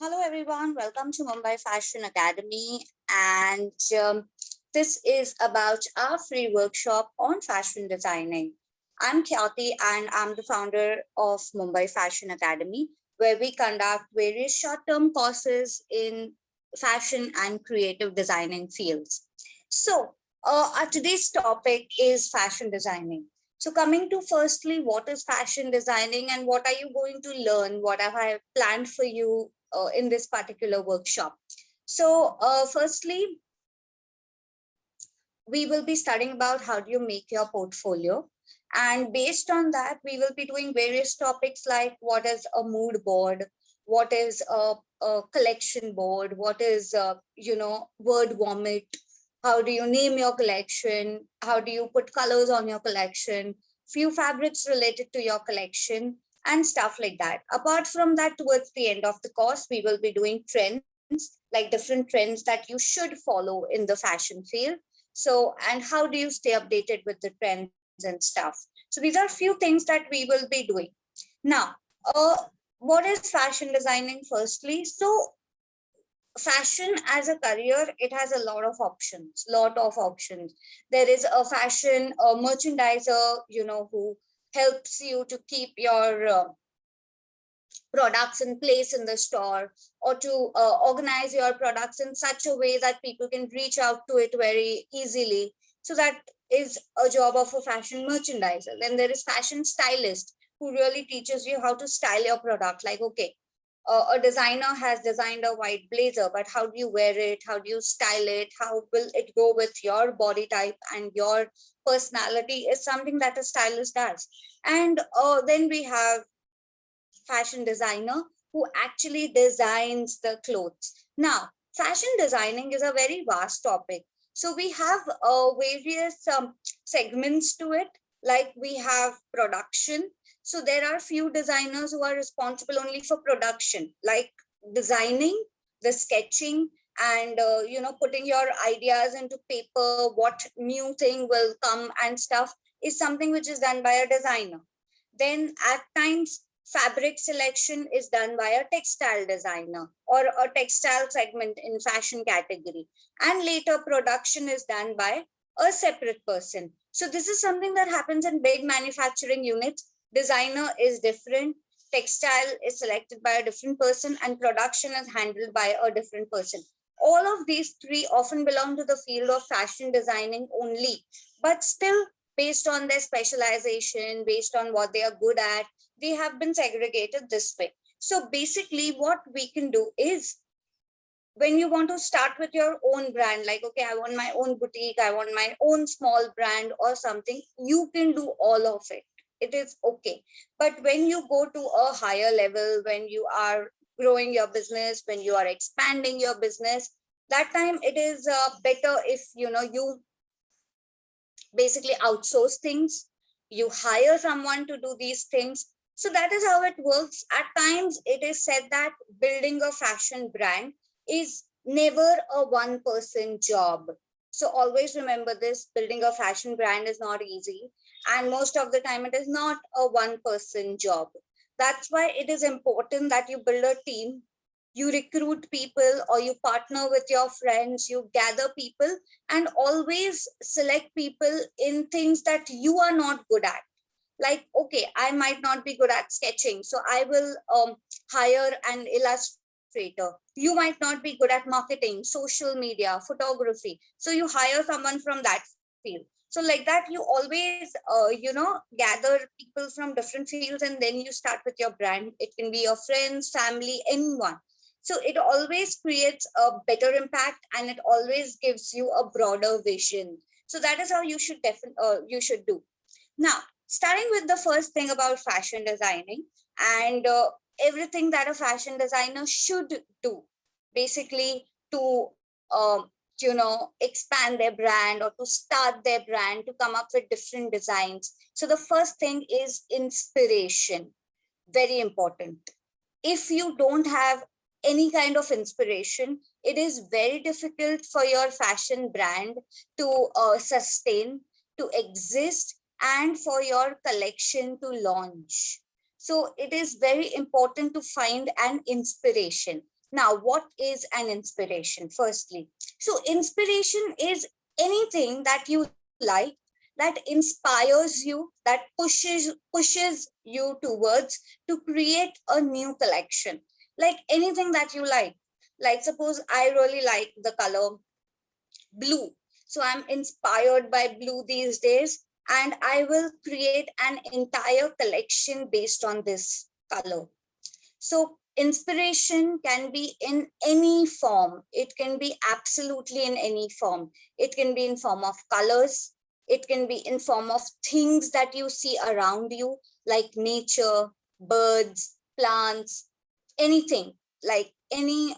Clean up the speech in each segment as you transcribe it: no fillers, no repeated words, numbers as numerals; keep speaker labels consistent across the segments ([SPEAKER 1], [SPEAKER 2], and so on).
[SPEAKER 1] Hello, everyone. Welcome to Mumbai Fashion Academy. And this is about our free workshop on fashion designing. I'm Khyati, and I'm the founder of Mumbai Fashion Academy, where we conduct various short term courses in fashion and creative designing fields. So, our today's topic is fashion designing. So, coming to firstly, what is fashion designing and what are you going to learn? What have I planned for you in this particular workshop? So, firstly, we will be studying about how do you make your portfolio. And based on that, we will be doing various topics like what is a mood board, what is a collection board, what is, word vomit, how do you name your collection, how do you put colors on your collection, few fabrics related to your collection, and stuff like that. Apart from that, towards the end of the course, we will be doing trends, like different trends that you should follow in the fashion field. So, and how do you stay updated with the trends and stuff? So these are few things that we will be doing. Now, uh, what is fashion designing firstly? So fashion as a career, it has a lot of options. There is a fashion merchandiser, who helps you to keep your products in place in the store, or to organize your products in such a way that people can reach out to it very easily. So that is a job of a fashion merchandiser. Then there is fashion stylist, who really teaches you how to style your product. Like, okay, a designer has designed a white blazer, but how do you wear it, how do you style it, how will it go with your body type and your personality, is something that a stylist does. And then we have fashion designer, who actually designs the clothes. Now, fashion designing is a very vast topic. So we have various segments to it, like we have production. So there are few designers who are responsible only for production, like designing, the sketching, and putting your ideas into paper, what new thing will come and stuff, is something which is done by a designer. Then at times, fabric selection is done by a textile designer or a textile segment in fashion category. And later production is done by a separate person. So this is something that happens in big manufacturing units. Designer is different, textile is selected by a different person, and production is handled by a different person. All of these three often belong to the field of fashion designing only, but still, based on their specialization, based on what they are good at, they have been segregated this way. So basically, what we can do is, when you want to start with your own brand, like, okay, I want my own boutique, I want my own small brand or something, you can do all of it. It is okay. But when you go to a higher level, when you are growing your business, when you are expanding your business, that time it is better if you basically outsource things, you hire someone to do these things. So that is how it works. At times it is said that building a fashion brand is never a one person job. So always remember this, building a fashion brand is not easy, and most of the time it is not a one person job. That's why it is important that you build a team, you recruit people, or you partner with your friends, you gather people, and always select people in things that you are not good at. Like, okay, I might not be good at sketching, so I will hire an illustrator. You might not be good at marketing, social media, photography, so you hire someone from that field. So like that, you always gather people from different fields, and then you start with your brand. It can be your friends, family, anyone. So it always creates a better impact, and it always gives you a broader vision. So that is how you should do. Now, starting with the first thing about fashion designing, and everything that a fashion designer should do, basically, to expand their brand or to start their brand, to come up with different designs. So the first thing is inspiration. Very important. If you don't have any kind of inspiration, it is very difficult for your fashion brand to sustain, to exist, and for your collection to launch. So it is very important to find an inspiration. Now, what is an inspiration? Firstly, so inspiration is anything that you like, that inspires you, that pushes you towards to create a new collection. Like anything that you like suppose I really like the color blue, so I'm inspired by blue these days, and I will create an entire collection based on this color. So inspiration can be in any form. It can be absolutely in any form. It can be in form of colors. It can be in form of things that you see around you, like nature, birds, plants, anything, like any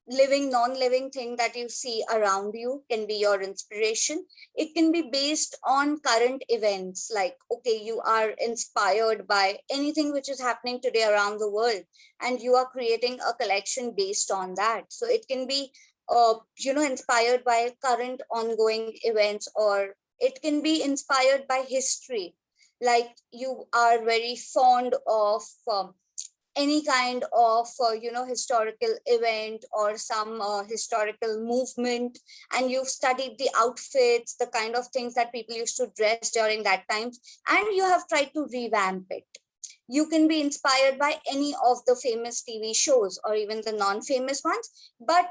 [SPEAKER 1] living, non-living thing that you see around you can be your inspiration. It can be based on current events, like, okay, you are inspired by anything which is happening today around the world, and you are creating a collection based on that. So it can be inspired by current ongoing events, or it can be inspired by history, like you are very fond of any kind of historical event or some historical movement, and you've studied the outfits, the kind of things that people used to dress during that time, and you have tried to revamp it. You can be inspired by any of the famous TV shows or even the non-famous ones, but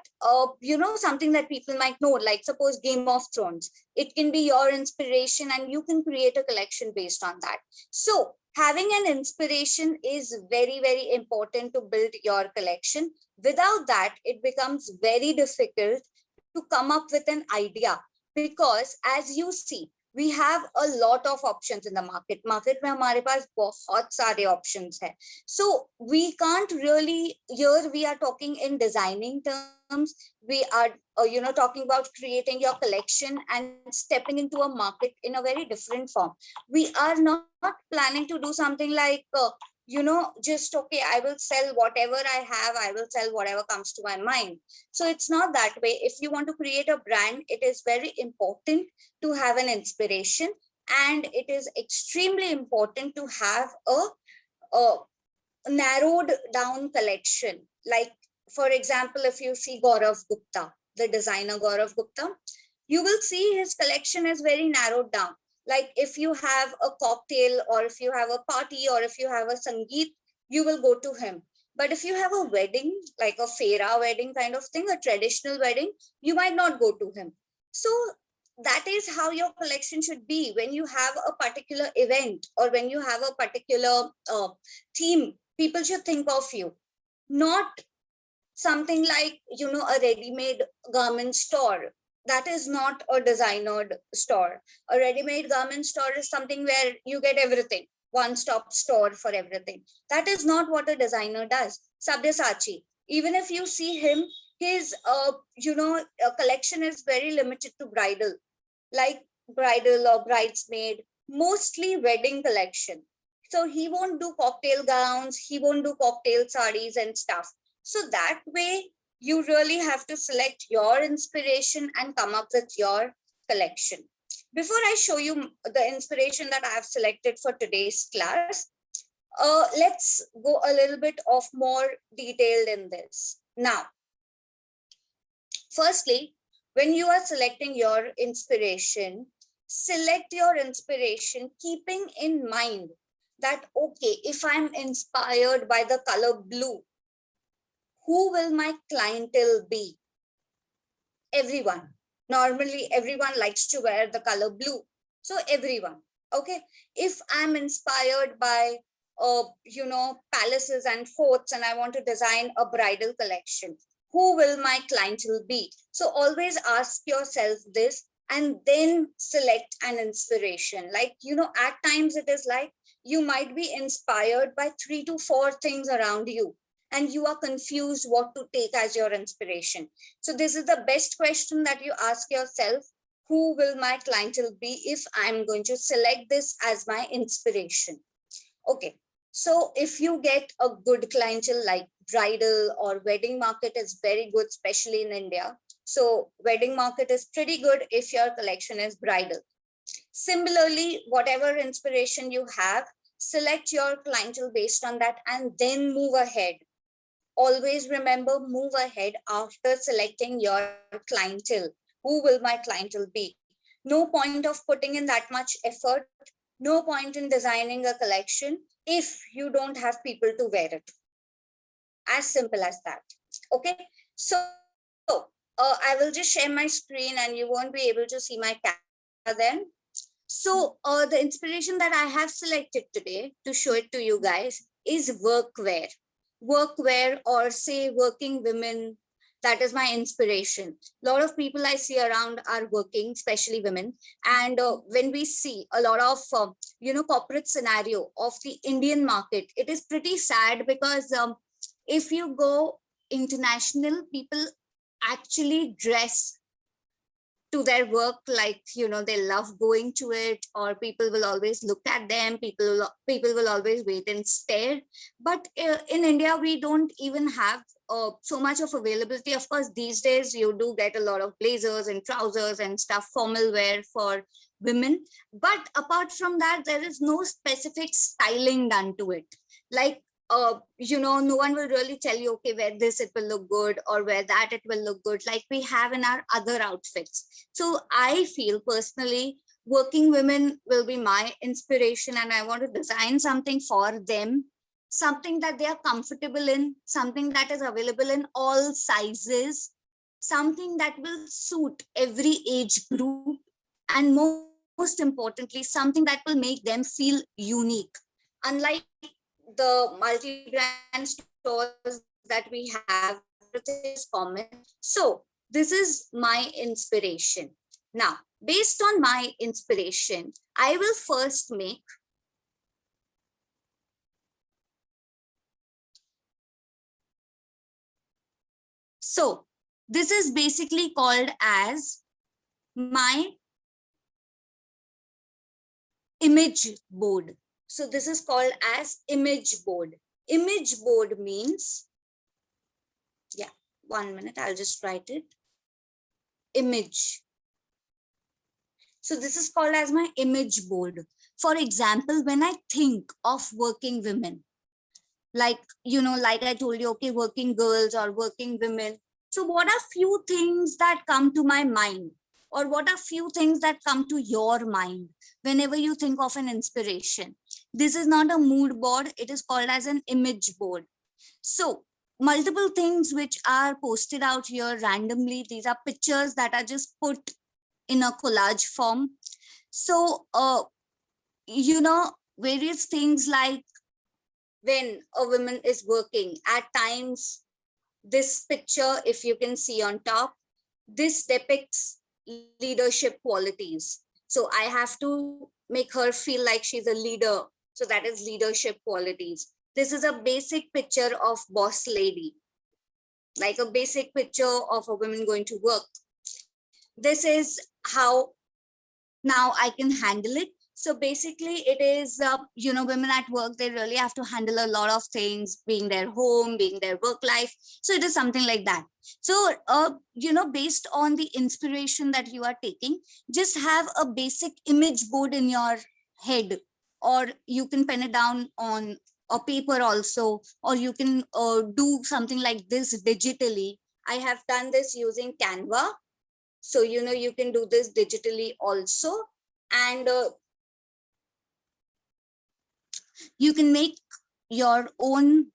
[SPEAKER 1] something that people might know, like suppose Game of Thrones, it can be your inspiration and you can create a collection based on that. So having an inspiration is very, very important to build your collection. Without that, it becomes very difficult to come up with an idea, because as you see, we have a lot of options in the market में हमारे पास बहुत सारे options है. So we can't really, here we are talking in designing terms, we are talking about creating your collection and stepping into a market in a very different form. We are not planning to do something like just, okay, I will sell whatever I have, I will sell whatever comes to my mind. So it's not that way. If you want to create a brand, it is very important to have an inspiration, and it is extremely important to have a narrowed down collection. Like, for example, if you see Gaurav Gupta, the designer Gaurav Gupta, you will see his collection is very narrowed down. Like if you have a cocktail, or if you have a party, or if you have a sangeet, you will go to him. But if you have a wedding, like a fera wedding kind of thing, a traditional wedding, you might not go to him. So that is how your collection should be. When you have a particular event, or when you have a particular theme, people should think of you, not something like a ready-made garment store. That is not a designered store. A ready-made garment store is something where you get everything, one-stop store for everything. That is not what a designer does. Sabyasachi, even if you see him, his collection is very limited to bridal, like bridal or bridesmaid, mostly wedding collection. So he won't do cocktail gowns, he won't do cocktail sarees and stuff. So that way, you really have to select your inspiration and come up with your collection. Before I show you the inspiration that I have selected for today's class, let's go a little bit of more detailed in this. Now, firstly, when you are selecting your inspiration, select your inspiration keeping in mind that, okay, if I'm inspired by the color blue, who will my clientele be? Everyone. Normally, everyone likes to wear the color blue. So everyone, okay? If I'm inspired by, palaces and forts, and I want to design a bridal collection, who will my clientele be? So always ask yourself this, and then select an inspiration. Like, at times it is like you might be inspired by 3 to 4 things around you, and you are confused what to take as your inspiration. So this is the best question that you ask yourself: who will my clientele be if I'm going to select this as my inspiration? Okay, so if you get a good clientele, like bridal or wedding market is very good, especially in India. So wedding market is pretty good if your collection is bridal. Similarly, whatever inspiration you have, select your clientele based on that, and then move ahead. Always remember, move ahead after selecting your clientele. Who will my clientele be? No point of putting in that much effort, no point in designing a collection if you don't have people to wear it. As simple as that. Okay, so I will just share my screen and you won't be able to see my camera then. So the inspiration that I have selected today to show it to you guys is workwear. Workwear, or say working women. That is my inspiration. A lot of people I see around are working, especially women. And when we see a lot of corporate scenario of the Indian market, it is pretty sad because if you go international, people actually dress to their work like they love going to it, or people will always look at them, people will always wait and stare. But in India we don't even have so much of availability. Of course these days you do get a lot of blazers and trousers and stuff, formal wear for women, but apart from that there is no specific styling done to it. Like no one will really tell you, okay, wear this, it will look good, or wear that, it will look good, like we have in our other outfits. So I feel personally, working women will be my inspiration, and I want to design something for them, something that they are comfortable in, something that is available in all sizes, something that will suit every age group, and most importantly, something that will make them feel unique. Unlike the multi-brand stores that we have, everything is common. So this is my inspiration. Now, based on my inspiration, I will first make so this is basically called as my image board. So this is called as image board. Image board means, yeah, 1 minute, I'll just write it. Image. So this is called as my image board. For example, when I think of working women, like, like I told you, okay, working girls or working women. So what are few things that come to my mind? Or what are few things that come to your mind whenever you think of an inspiration? This is not a mood board. It is called as an image board. So multiple things which are posted out here randomly. These are pictures that are just put in a collage form. So, various things like when a woman is working, at times, this picture, if you can see on top, this depicts leadership qualities. So I have to make her feel like she's a leader. So that is leadership qualities. This is a basic picture of boss lady, like a basic picture of a woman going to work. This is how now I can handle it. So basically it is, women at work, they really have to handle a lot of things, being their home, being their work life. So it is something like that. So, based on the inspiration that you are taking, just have a basic image board in your head, or you can pen it down on a paper also, or you can do something like this digitally. I have done this using Canva. So, you can do this digitally also. And you can make your own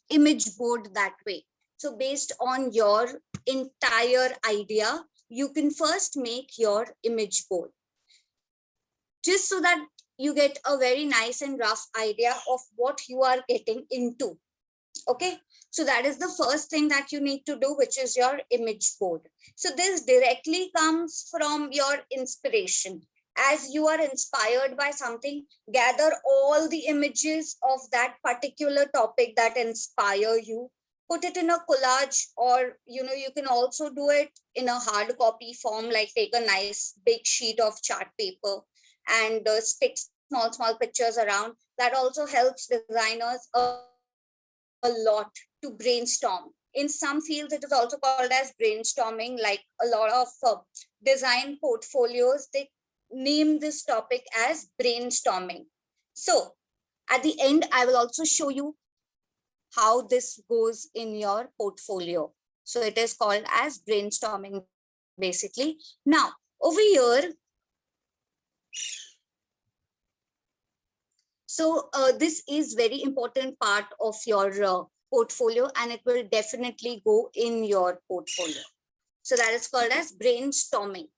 [SPEAKER 1] image board that way. So based on your entire idea, you can first make your image board, just so that you get a very nice and rough idea of what you are getting into. Okay, so that is the first thing that you need to do, which is your image board. So this directly comes from your inspiration. As you are inspired by something, gather all the images of that particular topic that inspire you, put it in a collage, or you can also do it in a hard copy form, like take a nice big sheet of chart paper and stick small pictures around. That also helps designers a lot to brainstorm. In some fields it is also called as brainstorming, like a lot of design portfolios, they name this topic as brainstorming. So at the end I will also show you how this goes in your portfolio. So it is called as brainstorming basically. Now over here, so this is very important part of your portfolio, and it will definitely go in your portfolio. So that is called as brainstorming.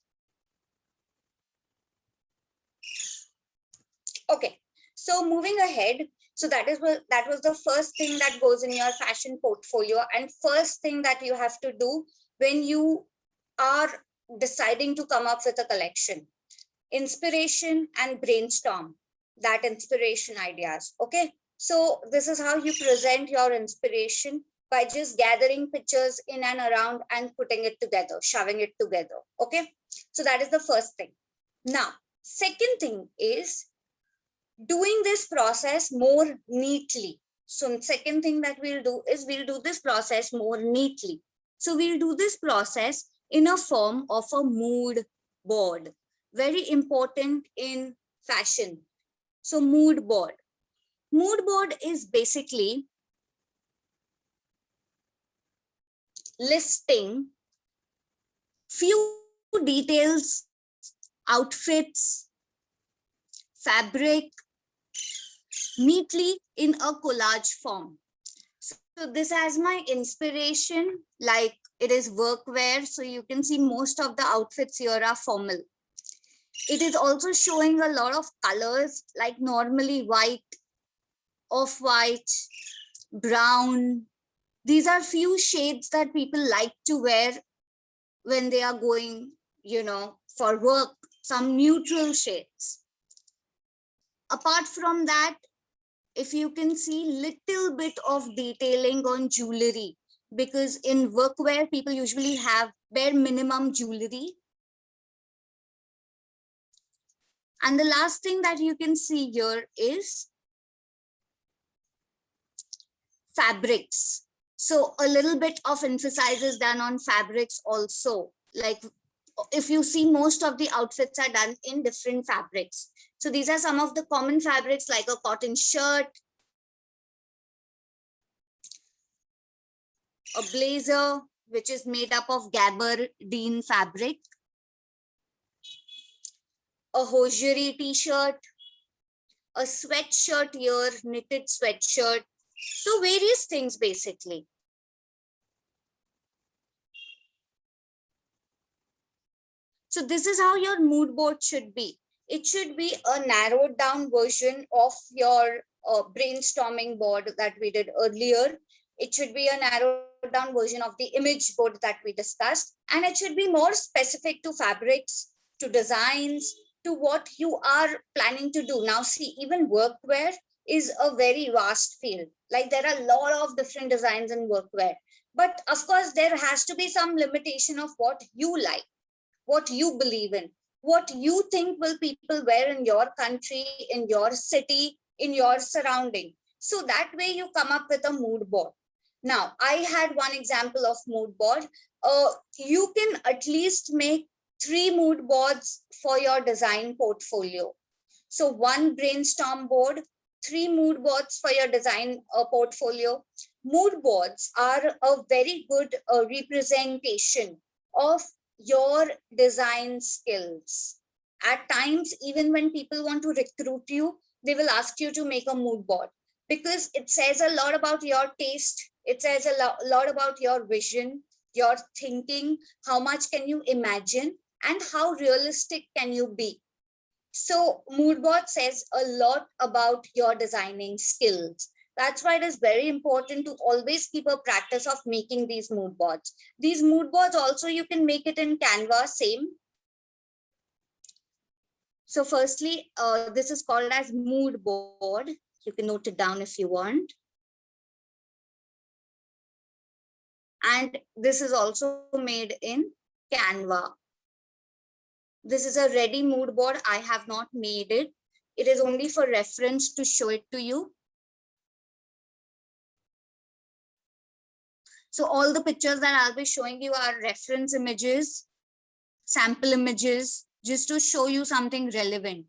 [SPEAKER 1] Okay, so moving ahead, so that was the first thing that goes in your fashion portfolio, and first thing that you have to do when you are deciding to come up with a collection: inspiration and brainstorm that inspiration ideas. Okay, so this is how you present your inspiration, by just gathering pictures in and around and putting it together, shoving it together. Okay, so that is the first thing. Now second thing is doing this process more neatly. So second thing that we'll do is we'll do this process more neatly. So we'll do this process in a form of a mood board. Very important in fashion. So mood board. Mood board is basically listing few details, outfits, fabric, neatly in a collage form. So this has my inspiration, like it is workwear. So you can see most of the outfits here are formal. It is also showing a lot of colors, like normally white, off-white, brown. These are few shades that people like to wear when they are going, for work, some neutral shades. Apart from that, if you can see little bit of detailing on jewelry, because in workwear people usually have bare minimum jewelry. And the last thing that you can see here is fabrics. So a little bit of emphasis is done on fabrics also. Like if you see, most of the outfits are done in different fabrics. So these are some of the common fabrics, like a cotton shirt, a blazer, which is made up of gabardine fabric, a hosiery t-shirt, a sweatshirt here, knitted sweatshirt. So various things basically. So this is how your mood board should be. It should be a narrowed down version of your brainstorming board that we did earlier. It should be a narrowed down version of the image board that we discussed. And it should be more specific to fabrics, to designs, to what you are planning to do. Now see, even workwear is a very vast field. Like there are a lot of different designs in workwear. But of course, there has to be some limitation of what you like, what you believe in, what you think will people wear in your country, in your city, in your surrounding. So that way you come up with a mood board. Now, I had one example of mood board. You can at least make 3 mood boards for your design portfolio. So one brainstorm board, 3 mood boards for your design portfolio. Mood boards are a very good representation of your design skills. At times, even when people want to recruit you, they will ask you to make a mood board, because it says a lot about your taste. It says a lot about your vision, your thinking, how much can you imagine, and how realistic can you be. So mood board says a lot about your designing skills. That's why it is very important to always keep a practice of making these mood boards. These mood boards also, you can make it in Canva, same. So firstly, this is called as mood board. You can note it down if you want. And this is also made in Canva. This is a ready mood board. I have not made it. It is only for reference to show it to you. So all the pictures that I'll be showing you are reference images, sample images, just to show you something relevant.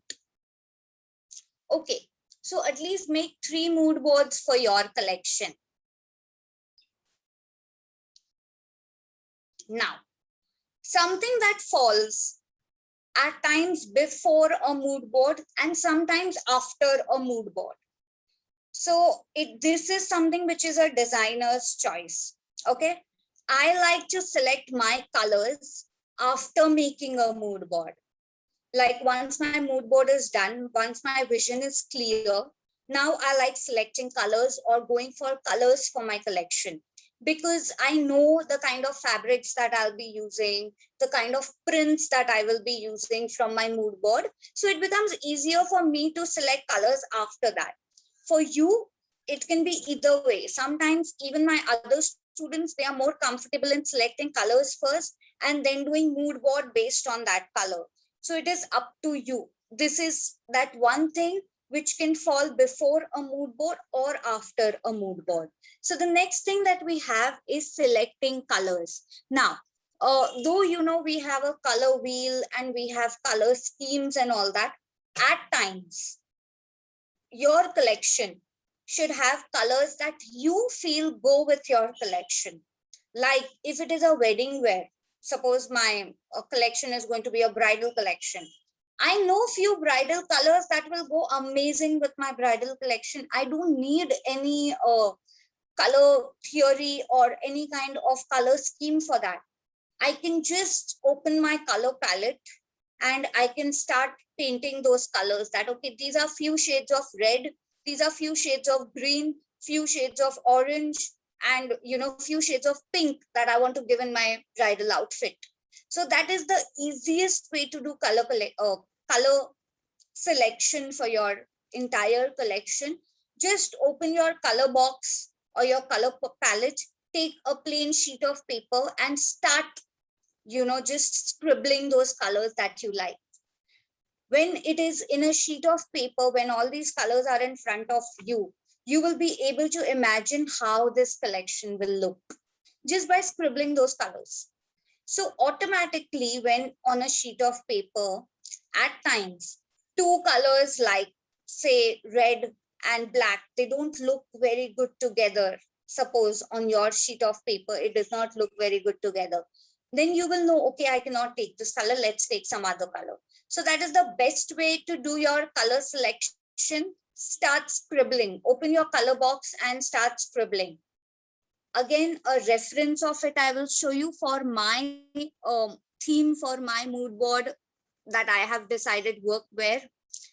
[SPEAKER 1] Okay, so at least make 3 mood boards for your collection. Now, something that falls at times before a mood board and sometimes after a mood board. So this is something which is a designer's choice. Okay. I like to select my colors after making a mood board. Like once my mood board is done, once my vision is clear, now I like selecting colors or going for colors for my collection, because I know the kind of fabrics that I'll be using, the kind of prints that I will be using from my mood board. So it becomes easier for me to select colors after that. For you, it can be either way. Sometimes even my other students, they are more comfortable in selecting colors first and then doing mood board based on that color. So it is up to you. This is that one thing which can fall before a mood board or after a mood board. So the next thing that we have is selecting colors. Now, though we have a color wheel and we have color schemes and all that, at times your collection should have colors that you feel go with your collection. Like if it is a wedding wear, suppose my collection is going to be a bridal collection, I know few bridal colors that will go amazing with my bridal collection. I don't need any color theory or any kind of color scheme for that. I can just open my color palette and I can start painting those colors. That okay, these are few shades of red, these are few shades of green, few shades of orange, and few shades of pink that I want to give in my bridal outfit. So that is the easiest way to do color selection for your entire collection. Just open your color box or your color palette, take a plain sheet of paper and start just scribbling those colors that you like. When it is in a sheet of paper, when all these colors are in front of you, you will be able to imagine how this collection will look just by scribbling those colors. So automatically, when on a sheet of paper, at times, two colors like say red and black, they don't look very good together. Suppose on your sheet of paper, it does not look very good together. Then you will know, okay, I cannot take this color, let's take some other color. So that is the best way to do your color selection. Start scribbling, open your color box and start scribbling. Again, a reference of it I will show you for my theme for my mood board that I have decided workwear.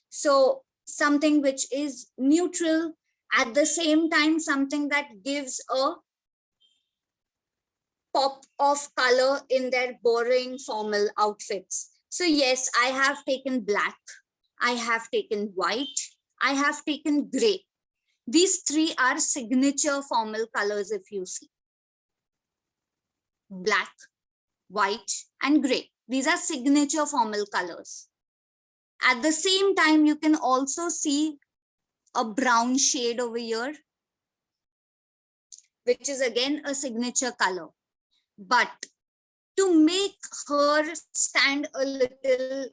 [SPEAKER 1] So something which is neutral, at the same time something that gives a pop of color in their boring formal outfits. So yes, I have taken black, I have taken white, I have taken gray. These three are signature formal colors if you see. Black, white, and gray. These are signature formal colors. At the same time, you can also see a brown shade over here, which is again a signature color. But to make her stand a little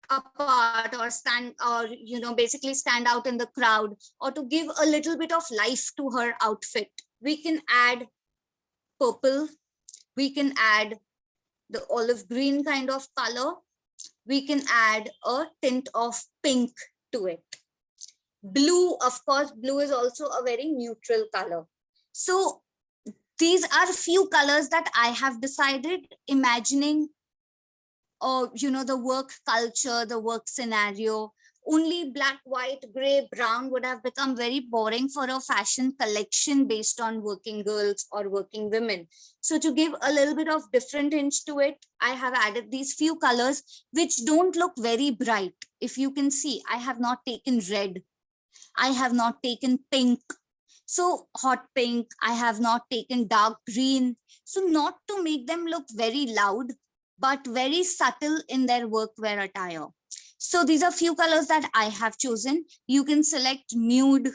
[SPEAKER 1] apart or basically stand out in the crowd, or to give a little bit of life to her outfit, we can add purple, we can add the olive green kind of color, we can add a tint of pink to it. Blue, of course, blue is also a very neutral color. So these are few colors that I have decided, imagining the work culture, the work scenario. Only black, white, gray, brown would have become very boring for a fashion collection based on working girls or working women. So to give a little bit of different hinge to it, I have added these few colors which don't look very bright. If you can see, I have not taken red, I have not taken pink, so hot pink, I have not taken dark green. So not to make them look very loud, but very subtle in their workwear attire. So these are few colors that I have chosen. You can select nude.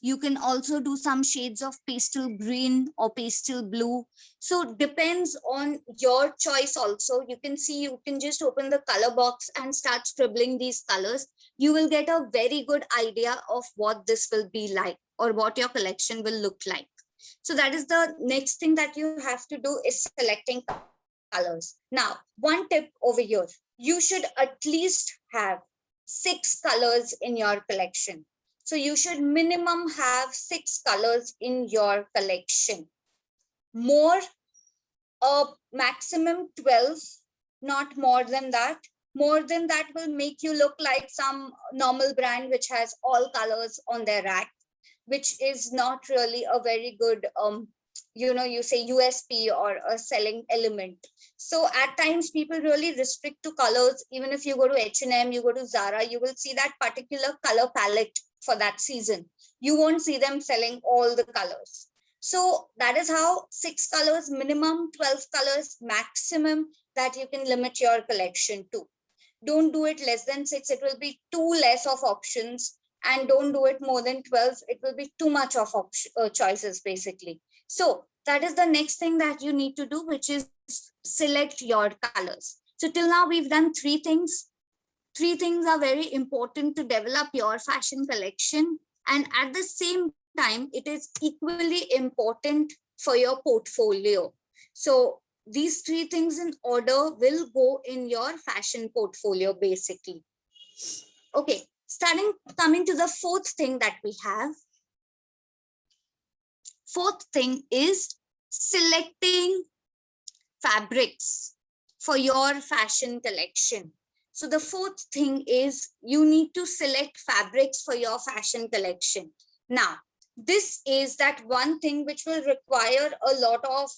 [SPEAKER 1] You can also do some shades of pastel green or pastel blue. So depends on your choice also. You can see, you can just open the color box and start scribbling these colors. You will get a very good idea of what this will be like or what your collection will look like. So that is the next thing that you have to do, is selecting colors. Now, one tip over here, you should at least have 6 colors in your collection. So you should minimum have 6 colors in your collection. More, maximum 12, not more than that. More than that will make you look like some normal brand which has all colors on their rack, which is not really a very good you say USP or a selling element. So at times people really restrict to colors. Even if you go to H&M, you go to Zara, you will see that particular color palette for that season. You won't see them selling all the colors. So that is how 6 colors minimum, 12 colors maximum that you can limit your collection to. Don't do it less than 6. It will be too less of options. And don't do it more than 12. It will be too much of choices, basically. So that is the next thing that you need to do, which is select your colors. So till now we've done 3 things. 3 things are very important to develop your fashion collection. And at the same time, it is equally important for your portfolio. So these 3 things in order will go in your fashion portfolio, basically. Okay, coming to the 4th thing that we have. 4th thing is selecting fabrics for your fashion collection. So the 4th thing is you need to select fabrics for your fashion collection. Now, this is that one thing which will require a lot of,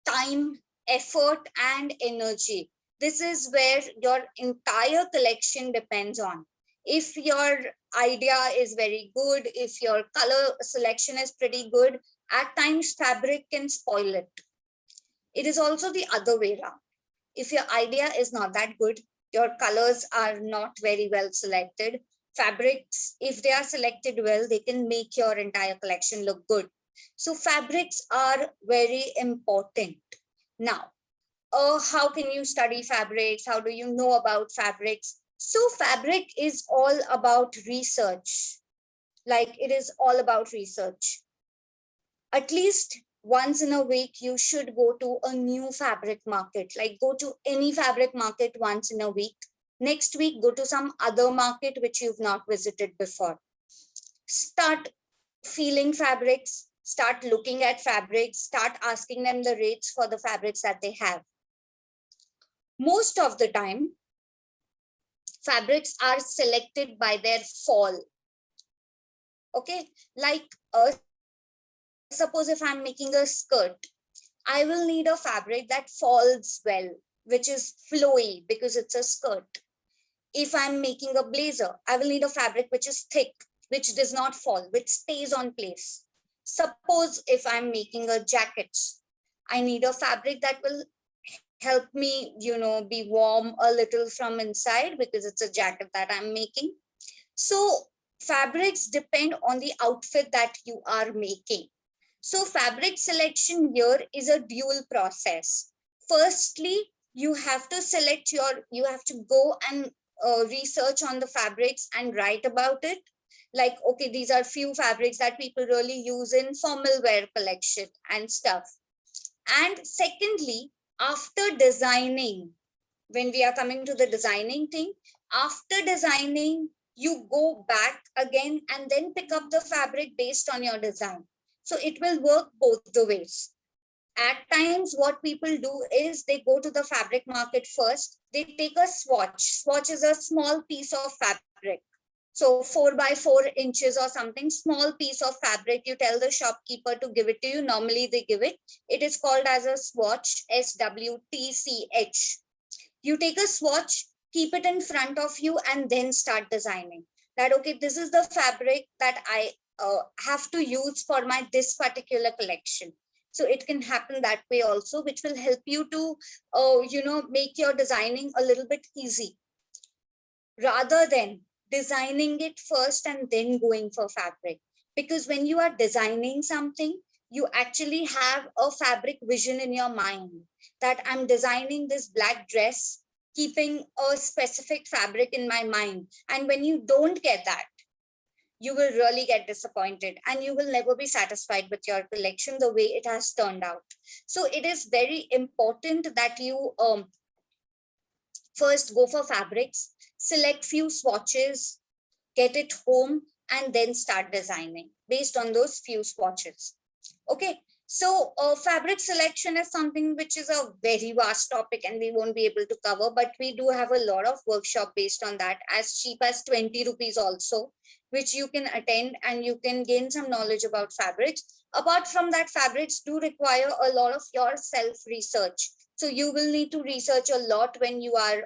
[SPEAKER 1] time, effort, and energy. This is where your entire collection depends on. If your idea is very good, if your color selection is pretty good, at times fabric can spoil it. It is also the other way around. If your idea is not that good, your colors are not very well selected, fabrics, if they are selected well, they can make your entire collection look good. So fabrics are very important. Now, how can you study fabrics? How do you know about fabrics? So fabric is all about research. Like, it is all about research. At least once in a week, you should go to a new fabric market. Like, go to any fabric market once in a week. Next week, go to some other market which you've not visited before. Start feeling fabrics, start looking at fabrics, start asking them the rates for the fabrics that they have. Most of the time, fabrics are selected by their fall. Okay, like suppose if I'm making a skirt, I will need a fabric that falls well, which is flowy because it's a skirt. If I'm making a blazer, I will need a fabric which is thick, which does not fall, which stays on place. Suppose if I'm making a jacket, I need a fabric that will help me, be warm a little from inside because it's a jacket that I'm making. So fabrics depend on the outfit that you are making. So fabric selection here is a dual process. Firstly, you have to go and research on the fabrics and write about it. Like, okay, these are few fabrics that people really use in formal wear collection and stuff. And secondly, after designing, when we are coming to the designing thing, after designing, you go back again and then pick up the fabric based on your design. So it will work both the ways. At times, what people do is they go to the fabric market first. They take a swatch. Swatch is a small piece of fabric. So 4 by 4 inches or something, small piece of fabric. You tell the shopkeeper to give it to you. Normally they give it. It is called as a swatch, SWTCH. You take a swatch, keep it in front of you, and then start designing. That, okay, this is the fabric that I have to use for this particular collection. So it can happen that way also, which will help you to, make your designing a little bit easy, rather than designing it first and then going for fabric. Because when you are designing something, you actually have a fabric vision in your mind that I'm designing this black dress, keeping a specific fabric in my mind. And when you don't get that, you will really get disappointed and you will never be satisfied with your collection the way it has turned out. So it is very important that you first go for fabrics, select few swatches, get it home, and then start designing based on those few swatches. Okay, so fabric selection is something which is a very vast topic and we won't be able to cover, but we do have a lot of workshop based on that, as cheap as 20 rupees also, which you can attend and you can gain some knowledge about fabrics. Apart from that, fabrics do require a lot of your self research. So you will need to research a lot when you are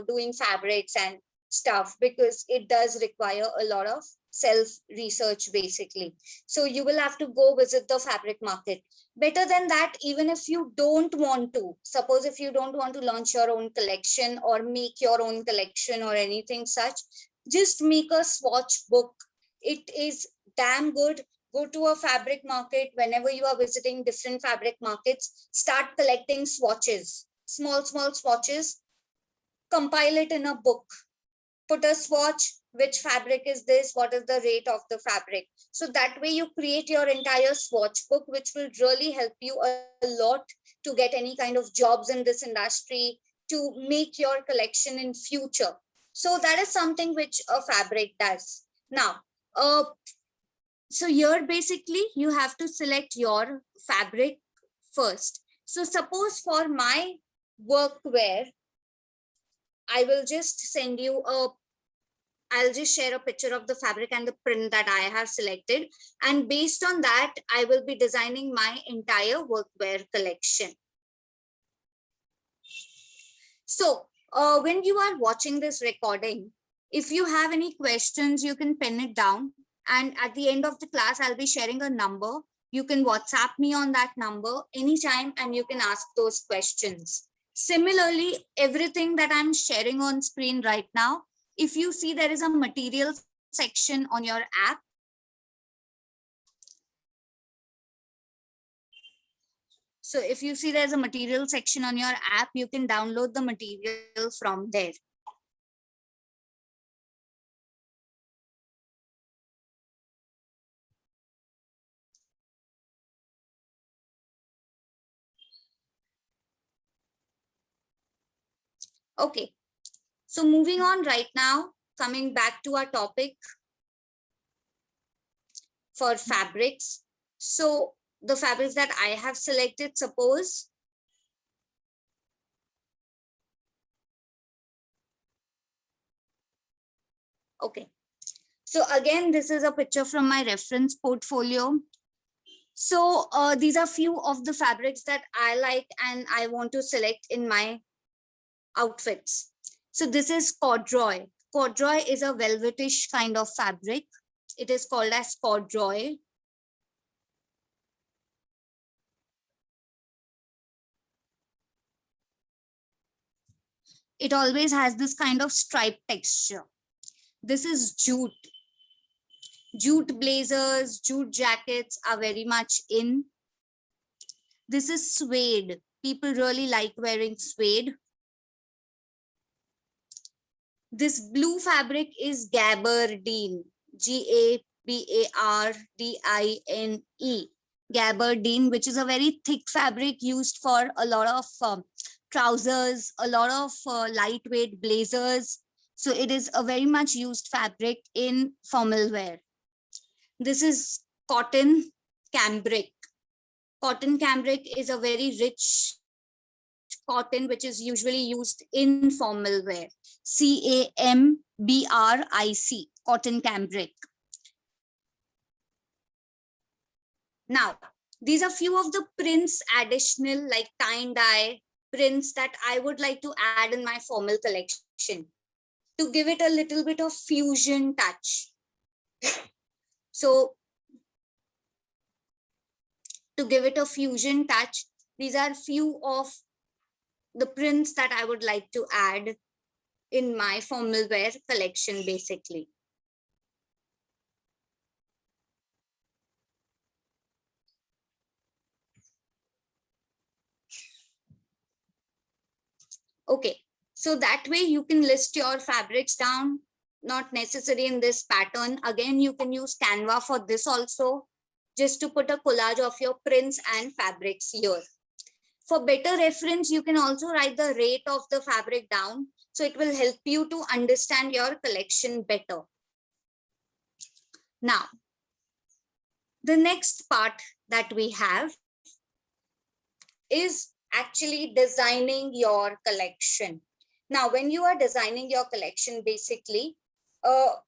[SPEAKER 1] doing fabrics and stuff, because it does require a lot of self research basically. So you will have to go visit the fabric market. Better than that, even if you don't want to, suppose if you don't want to launch your own collection or make your own collection or anything such, just make a swatch book. It is damn good. Go to a fabric market whenever you are visiting different fabric markets, start collecting swatches, small swatches, compile it in a book, put a swatch, which fabric is this, what is the rate of the fabric. So that way you create your entire swatch book, which will really help you a lot to get any kind of jobs in this industry, to make your collection in future. So that is something which a fabric does. Now, so here basically you have to select your fabric first. So suppose for my workwear, I will just send you I'll just share a picture of the fabric and the print that I have selected. And based on that, I will be designing my entire workwear collection. So when you are watching this recording, if you have any questions, you can pen it down. And at the end of the class, I'll be sharing a number. You can WhatsApp me on that number anytime and you can ask those questions. Similarly, everything that I'm sharing on screen right now, if you see there is a material section on your app, so if you see there's a material section on your app, you can download the material from there. Okay, so moving on right now, coming back to our topic for fabrics. So the fabrics that I have selected, suppose okay. So again, this is a picture from my reference portfolio. So these are few of the fabrics that I like and I want to select in my outfits. So this is corduroy. Corduroy is a velvetish kind of fabric. It is called as corduroy. It always has this kind of stripe texture. This is jute. Jute blazers, jute jackets are very much in. This is suede. People really like wearing suede. This blue fabric is gabardine. Gabardine. Gabardine, which is a very thick fabric used for a lot of trousers, a lot of lightweight blazers. So it is a very much used fabric in formal wear. This is cotton cambric. Cotton cambric is a very rich cotton which is usually used in formal wear. CAMBRIC, cotton cambric. Now, these are few of the prints additional, like tie-and-dye prints that I would like to add in my formal collection to give it a little bit of fusion touch. So to give it a fusion touch, these are few of the prints that I would like to add in my formal wear collection basically. Okay, so that way you can list your fabrics down. not necessary in this pattern. Again, you can use Canva for this also, just to put a collage of your prints and fabrics here. For better reference, you can also write the rate of the fabric down. So it will help you to understand your collection better. Now, the next part that we have is actually designing your collection. Now, when you are designing your collection, basically,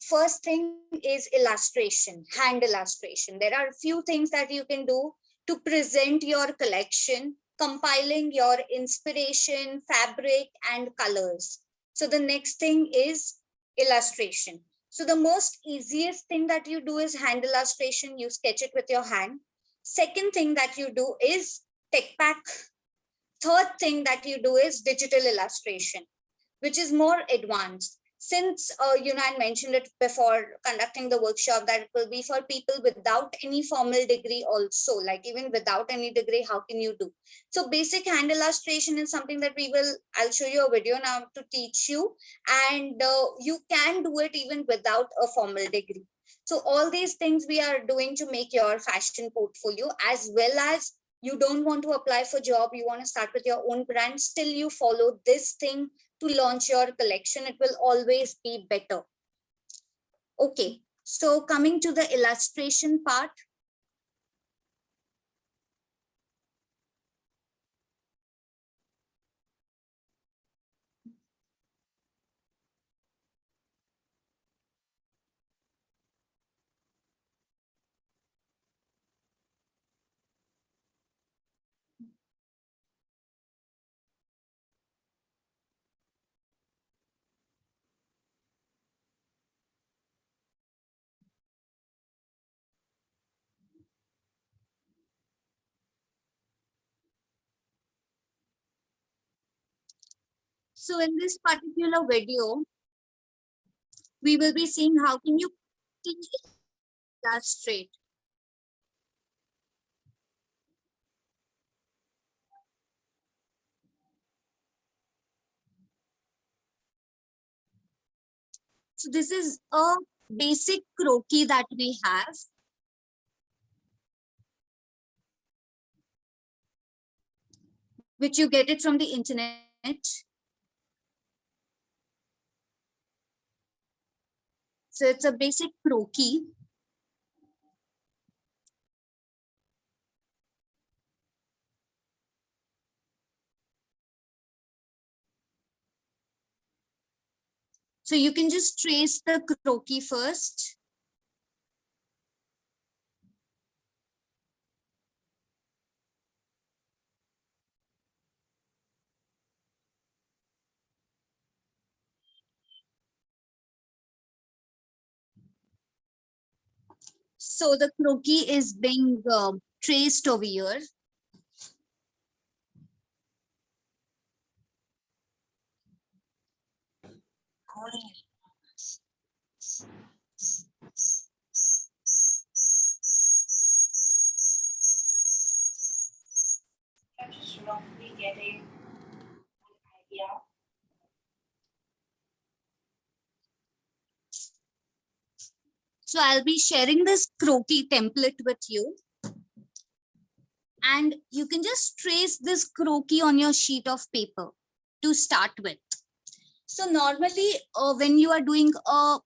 [SPEAKER 1] first thing is illustration, hand illustration. There are a few things that you can do to present your collection, compiling your inspiration, fabric, and colors. So the next thing is illustration. So the most easiest thing that you do is hand illustration. You sketch it with your hand. Second thing that you do is tech pack. Third thing that you do is digital illustration, which is more advanced. Since I mentioned it before conducting the workshop that it will be for people without any formal degree also, like even without any degree, how can you do? So basic hand illustration is something that I'll show you a video now to teach you, and you can do it even without a formal degree. So all these things we are doing to make your fashion portfolio, as well as you don't want to apply for job, you want to start with your own brand, still you follow this thing to launch your collection. It will always be better. Okay, so coming to the illustration part. So in this particular video, we will be seeing how can you illustrate. So this is a basic croquis that we have. Which you get it from the internet. So it's a basic croquis. So you can just trace the croquis first. So the croquis is being traced over here. I'm just roughly getting an idea. So I'll be sharing this croquis template with you. And you can just trace this croquis on your sheet of paper to start with. So normally when you are doing a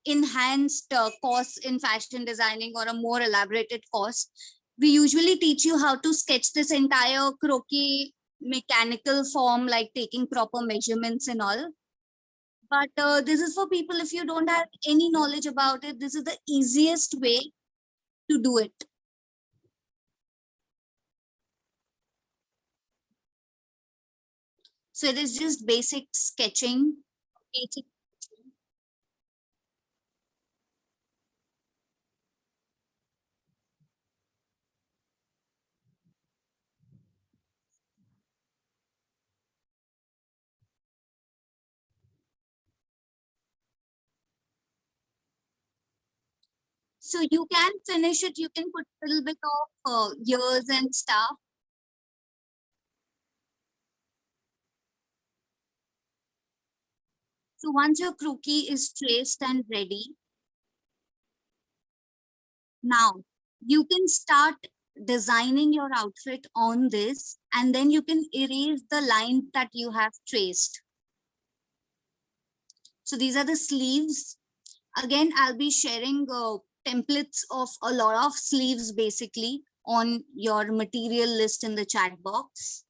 [SPEAKER 1] enhanced course in fashion designing or a more elaborated course, we usually teach you how to sketch this entire croquis mechanical form, like taking proper measurements and all. But this is for people, if you don't have any knowledge about it, this is the easiest way to do it. So it is just basic sketching. Basic. So you can finish it, you can put a little bit of ears and stuff. So once your crookie is traced and ready, now you can start designing your outfit on this, and then you can erase the lines that you have traced. So these are the sleeves. Again, I'll be sharing templates of a lot of sleeves basically on your material list in the chat box.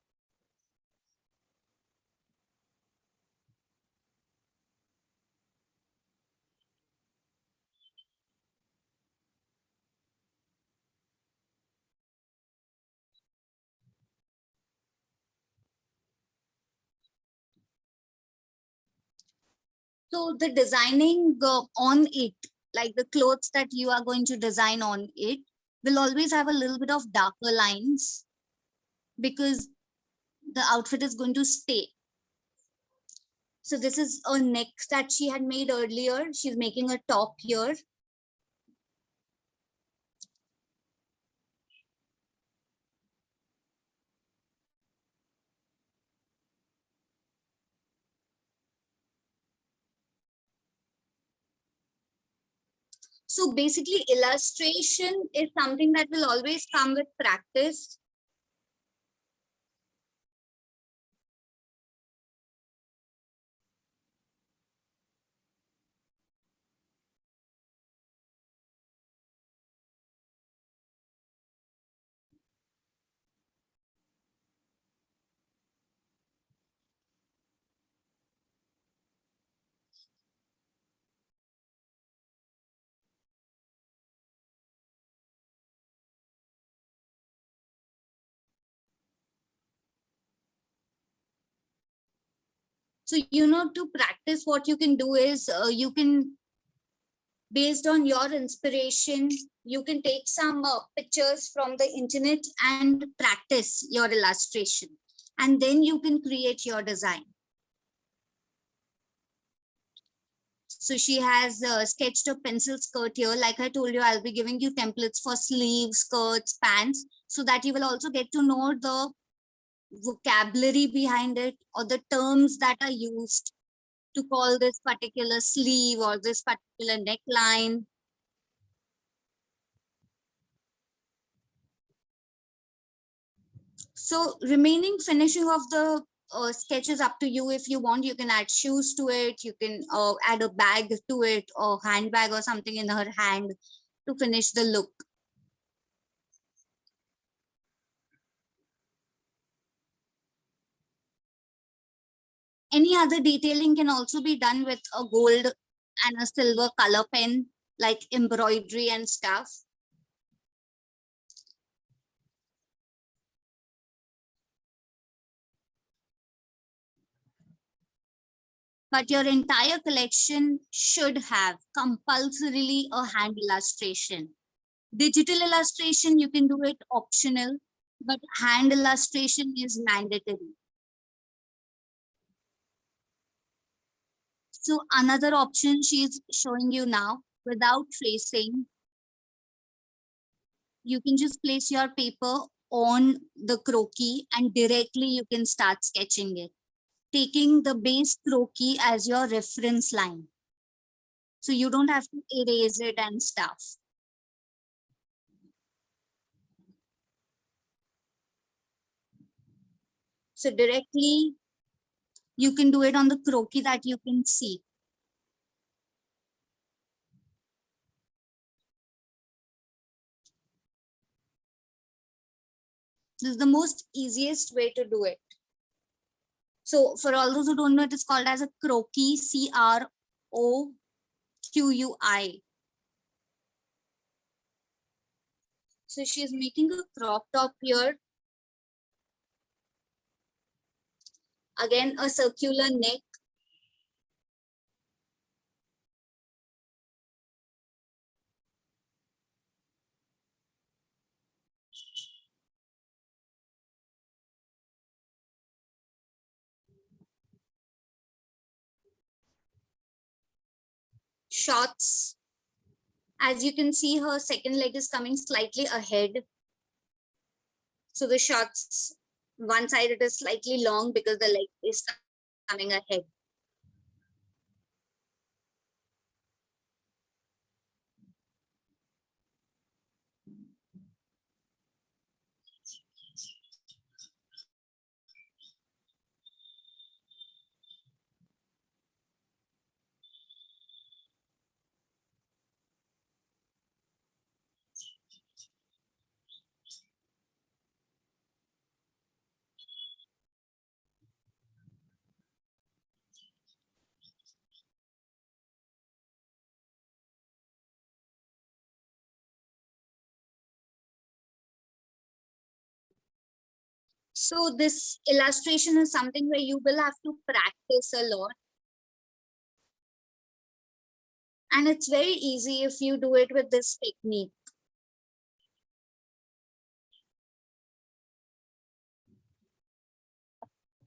[SPEAKER 1] So the designing on it, like the clothes that you are going to design on it, will always have a little bit of darker lines because the outfit is going to stay. So this is a neck that she had made earlier. She's making a top here. So basically illustration is something that will always come with practice. So, to practice, what you can do is you can, based on your inspiration, you can take some pictures from the internet and practice your illustration. And then you can create your design. So she has sketched a pencil skirt here. Like I told you, I'll be giving you templates for sleeves, skirts, pants, so that you will also get to know the vocabulary behind it or the terms that are used to call this particular sleeve or this particular neckline. So remaining finishing of the sketch is up to you. If you want, you can add shoes to it. You can add a bag to it or handbag or something in her hand to finish the look. Any other detailing can also be done with a gold and a silver color pen, like embroidery and stuff. But your entire collection should have compulsorily a hand illustration. Digital illustration, you can do it optional, but hand illustration is mandatory. So another option she's showing you now, without tracing, you can just place your paper on the croquis and directly you can start sketching it, taking the base croquis as your reference line. So you don't have to erase it and stuff. So directly you can do it on the croquis that you can see. This is the most easiest way to do it. So for all those who don't know, it is called as a croquis, CROQUI. So she is making a crop top here. Again, a circular neck. Shorts. As you can see, her second leg is coming slightly ahead. So the shorts, one side it is slightly long because the leg is coming ahead. So this illustration is something where you will have to practice a lot. And it's very easy if you do it with this technique.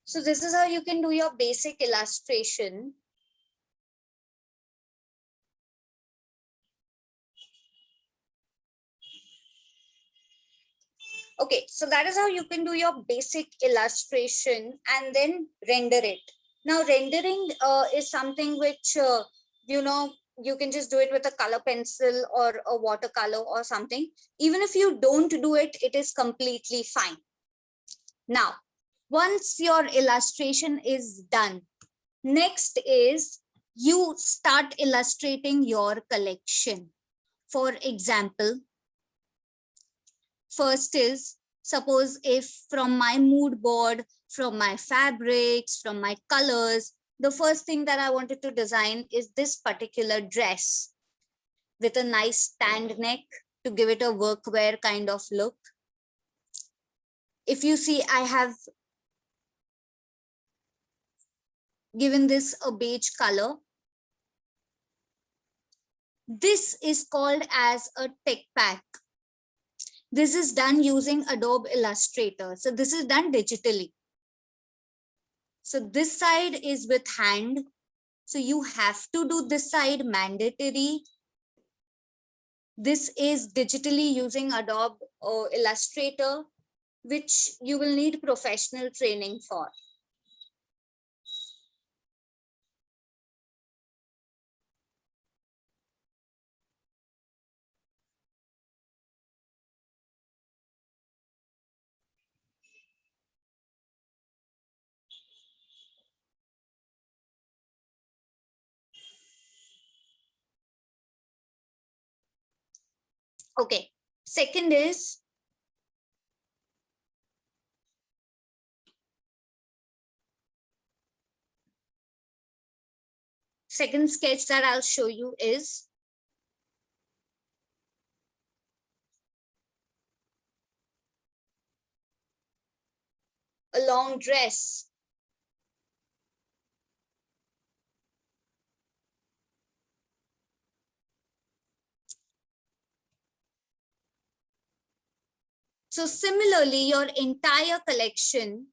[SPEAKER 1] So this is how you can do your basic illustration. Okay, so that is how you can do your basic illustration and then render it. Now rendering is something which, you can just do it with a color pencil or a watercolor or something. Even if you don't do it, it is completely fine. Now, once your illustration is done, next is you start illustrating your collection. For example, first is, suppose if from my mood board, from my fabrics, from my colors, the first thing that I wanted to design is this particular dress with a nice stand neck to give it a workwear kind of look. If you see, I have given this a beige color. This is called as a tech pack. This is done using Adobe Illustrator. So this is done digitally. So this side is with hand. So you have to do this side mandatory. This is digitally using Adobe Illustrator, which you will need professional training for. Okay. Second is, second sketch that I'll show you is a long dress. So similarly, your entire collection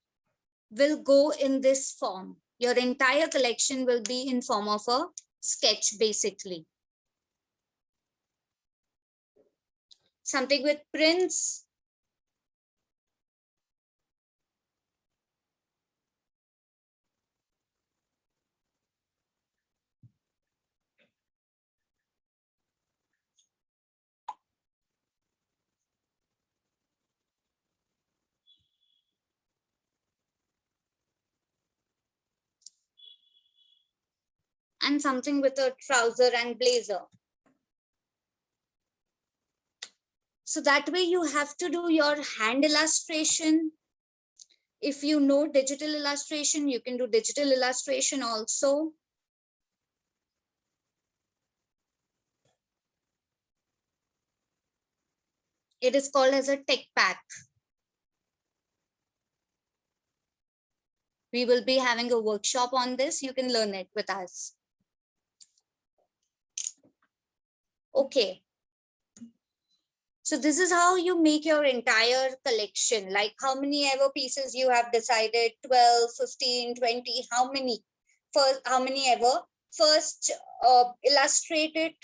[SPEAKER 1] will go in this form. Your entire collection will be in form of a sketch, basically. Something with prints. And something with a trouser and blazer. So that way you have to do your hand illustration. If you know digital illustration, you can do digital illustration also. It is called as a tech pack. We will be having a workshop on this. You can learn it with us. Okay. So this is how you make your entire collection. Like how many ever pieces you have decided, 12, 15, 20, how many? First, how many ever? First, illustrate it,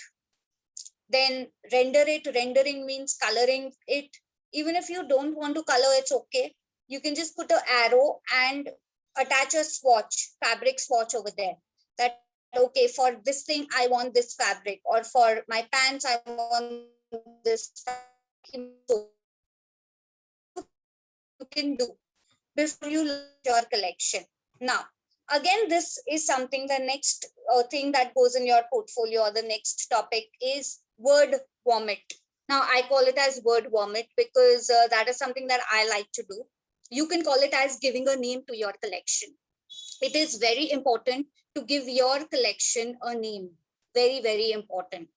[SPEAKER 1] then render it. Rendering means coloring it. Even if you don't want to color, it's okay. You can just put an arrow and attach a swatch, fabric swatch over there. That, okay, for this thing, I want this fabric, or for my pants, I want this fabric. You can do before you launch your collection. Now, again, this is something, the next thing that goes in your portfolio, or the next topic is word vomit. Now, I call it as word vomit because that is something that I like to do. You can call it as giving a name to your collection. It is very important to give your collection a name. Very, very important.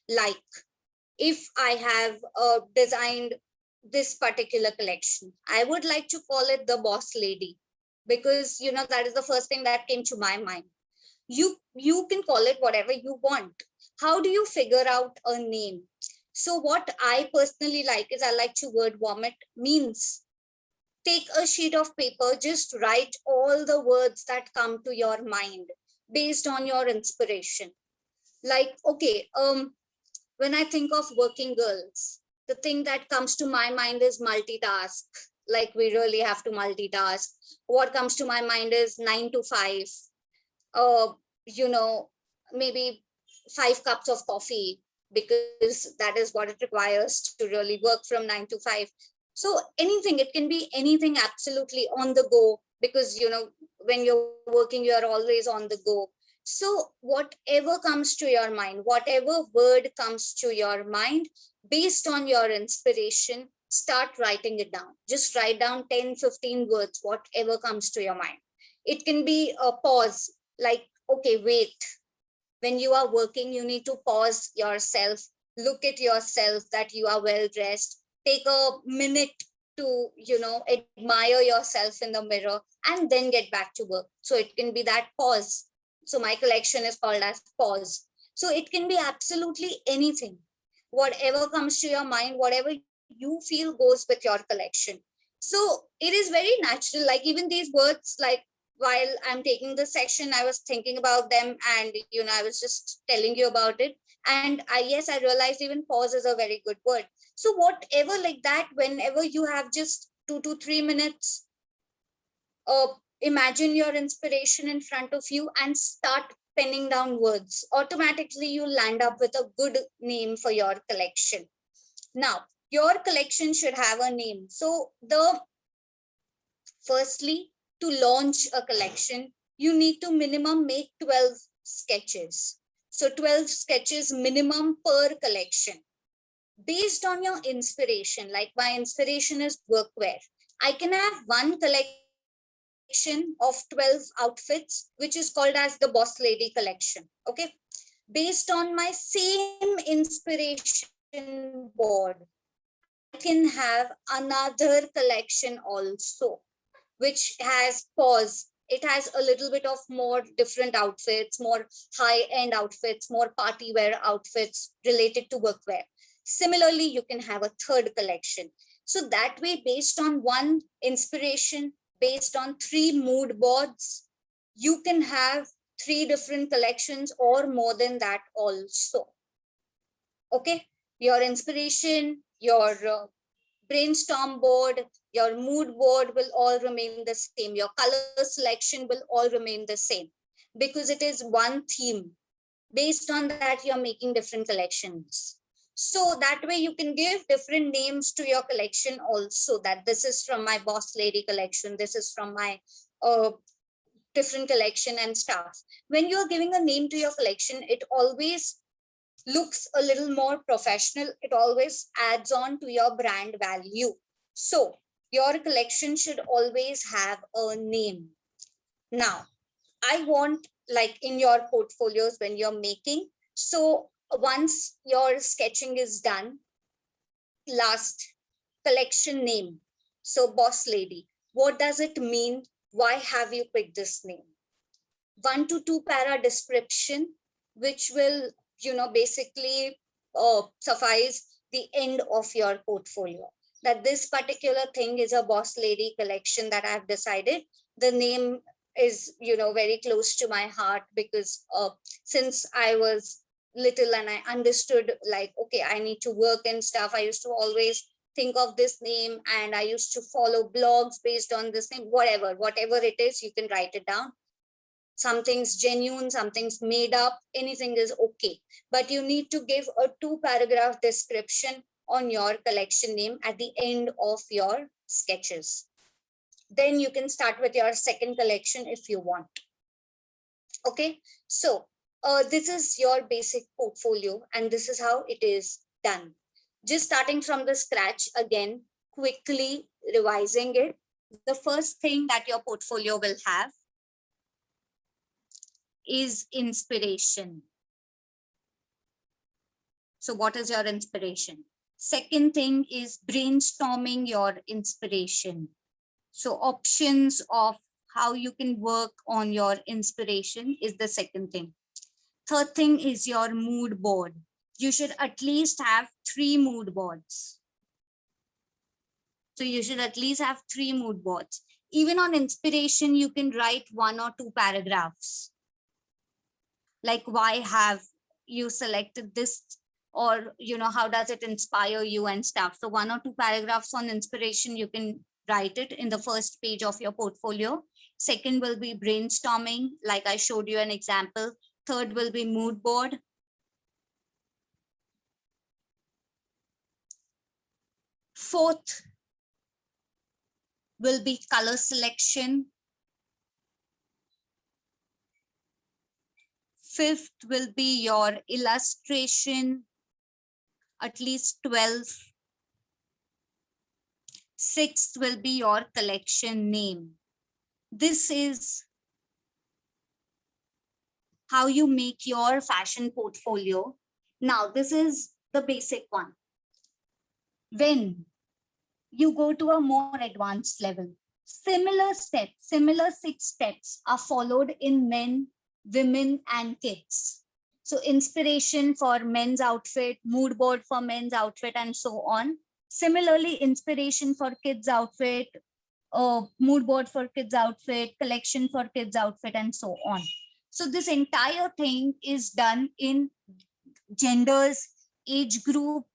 [SPEAKER 1] Like if I have designed this particular collection. I would like to call it the Boss Lady, because that is the first thing that came to my mind. You can call it whatever you want. How do you figure out a name? So what I personally like is, I like to word vomit. Means, take a sheet of paper, just write all the words that come to your mind based on your inspiration. Like, okay, when I think of working girls, the thing that comes to my mind is multitask. Like, we really have to multitask. What comes to my mind is 9 to 5. Uh, you know, maybe 5 cups of coffee, because that is what it requires to really work from 9 to 5. So anything, it can be anything, absolutely on the go, because when you're working, you're always on the go. So whatever comes to your mind, whatever word comes to your mind, based on your inspiration, start writing it down. Just write down 10-15 words, whatever comes to your mind. It can be a pause, like, okay, wait. When you are working, you need to pause yourself, look at yourself, that you are well dressed, take a minute to admire yourself in the mirror, and then get back to work. So it can be that pause. So my collection is called as Pause. So it can be absolutely anything, whatever comes to your mind, whatever you feel goes with your collection. So it is very natural. Like, even these words, like, while I'm taking this section, I was thinking about them, and I was just telling you about it. And I realized even pause is a very good word. So whatever, like that, whenever you have just 2 to 3 minutes, uh, imagine your inspiration in front of you and start penning down words. Automatically, you land up with a good name for your collection. Now, your collection should have a name. So firstly, to launch a collection, you need to minimum make 12 sketches. So 12 sketches minimum per collection, based on your inspiration. Like, my inspiration is workwear. I can have one collection of 12 outfits, which is called as the Boss Lady collection. Okay. Based on my same inspiration board, I can have another collection also, which has pause. It has a little bit of more different outfits, more high-end outfits, more party wear outfits related to workwear. Similarly, you can have a third collection. So that way, based on one inspiration, based on 3 mood boards, you can have 3 different collections or more than that also. Okay. Your inspiration, your brainstorm board, your mood board will all remain the same. Your color selection will all remain the same, because it is one theme. Based on that, you're making different collections. So that way you can give different names to your collection also, that this is from my Boss Lady collection, this is from my uh, different collection and stuff. When you're giving a name to your collection, it always looks a little more professional. It always adds on to your brand value. So your collection should always have a name. Now, I want, like, in your portfolios when you're making, so once your sketching is done, last, collection name. So Boss Lady, what does it mean? Why have you picked this name? 1 to 2 para description, which will, basically suffice the end of your portfolio. That this particular thing is a Boss Lady collection that I've decided. The name is, very close to my heart, because since I was little and I understood, like, okay, I need to work and stuff, I used to always think of this name, and I used to follow blogs based on this name. Whatever it is, you can write it down. Something's genuine, something's made up, anything is okay. But you need to give a 2 paragraph description on your collection name at the end of your sketches. Then you can start with your second collection if you want. Okay, so this is your basic portfolio, and this is how it is done. Just starting from the scratch again, quickly revising it. The first thing that your portfolio will have is inspiration. So what is your inspiration? Second thing is brainstorming your inspiration. So options of how you can work on your inspiration is the second thing. Third thing is your mood board. You should at least have 3 mood boards. So you should at least have 3 mood boards. Even on inspiration, you can write 1 or 2 paragraphs. Like, why have you selected this? Or, how does it inspire you and stuff. So 1 or 2 paragraphs on inspiration, you can write it in the first page of your portfolio. Second will be brainstorming, like I showed you an example. Third will be mood board. Fourth will be color selection. Fifth will be your illustration, at least 12. Sixth will be your collection name. This is how you make your fashion portfolio. Now, this is the basic one. When you go to a more advanced level, similar 6 steps are followed in men, women, and kids. So inspiration for men's outfit, mood board for men's outfit, and so on. Similarly, inspiration for kids outfit, mood board for kids outfit, collection for kids outfit, and so on. So this entire thing is done in genders, age group,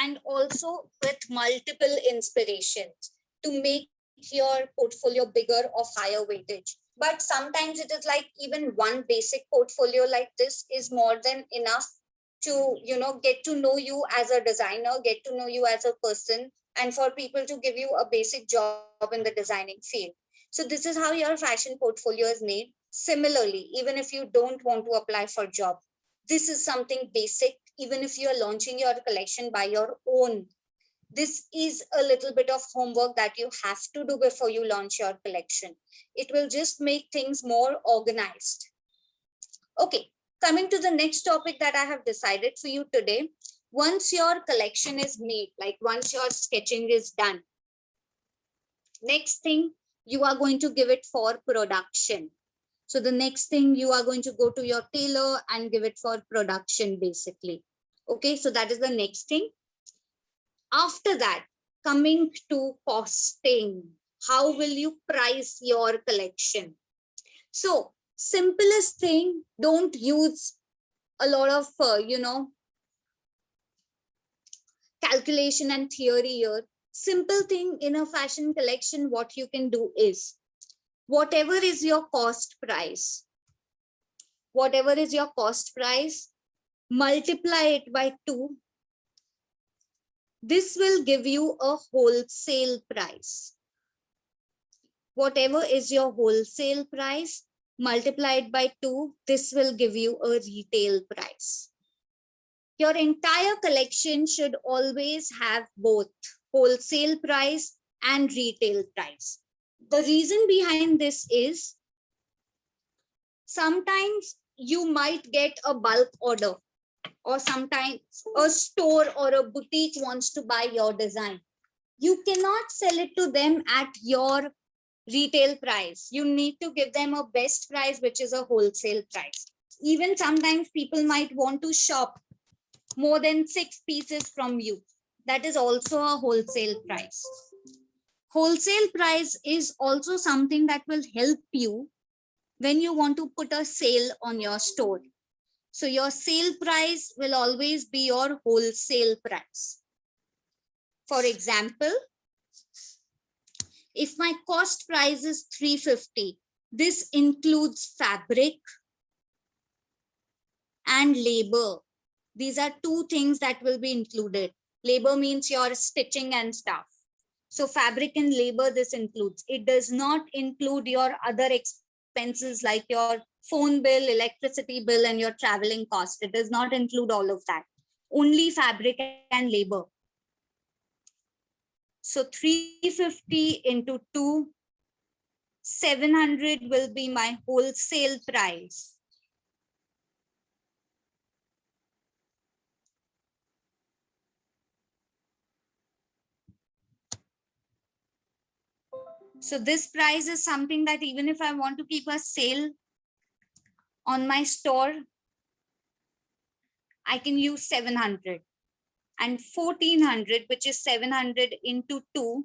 [SPEAKER 1] and also with multiple inspirations to make your portfolio bigger of higher weightage. But sometimes it is like even one basic portfolio like this is more than enough to, get to know you as a designer, get to know you as a person, and for people to give you a basic job in the designing field. So this is how your fashion portfolio is made. Similarly, even if you don't want to apply for job, this is something basic. Even if you are launching your collection by your own, this is a little bit of homework that you have to do before you launch your collection. It will just make things more organized. Okay, coming to the next topic that I have decided for you today. Once your collection is made, like once your sketching is done, next thing, you are going to give it for production. So the next thing, you are going to go to your tailor and give it for production, basically. Okay, so that is the next thing. After that, coming to costing, how will you price your collection? So simplest thing, don't use a lot of, calculation and theory here. Simple thing in a fashion collection, what you can do is, whatever is your cost price, multiply it by 2. This will give you a wholesale price. Whatever is your wholesale price, multiplied by 2, this will give you a retail price. Your entire collection should always have both wholesale price and retail price. The reason behind this is, sometimes you might get a bulk order, or sometimes a store or a boutique wants to buy your design. You cannot sell it to them at your retail price. You need to give them a best price, which is a wholesale price. Even sometimes people might want to shop more than 6 pieces from you. That is also a wholesale price. Wholesale price is also something that will help you when you want to put a sale on your store. So your sale price will always be your wholesale price. For example, if my cost price is 350, this includes fabric and labor. These are 2 things that will be included. Labor means your stitching and stuff. So fabric and labor, this includes. It does not include your other expenses like your phone bill, electricity bill, and your traveling cost. It does not include all of that. Only fabric and labor. So 350 into 2, 700 will be my wholesale price. So this price is something that even if I want to keep a sale on my store, I can use 700, and 1400, which is 700 into 2,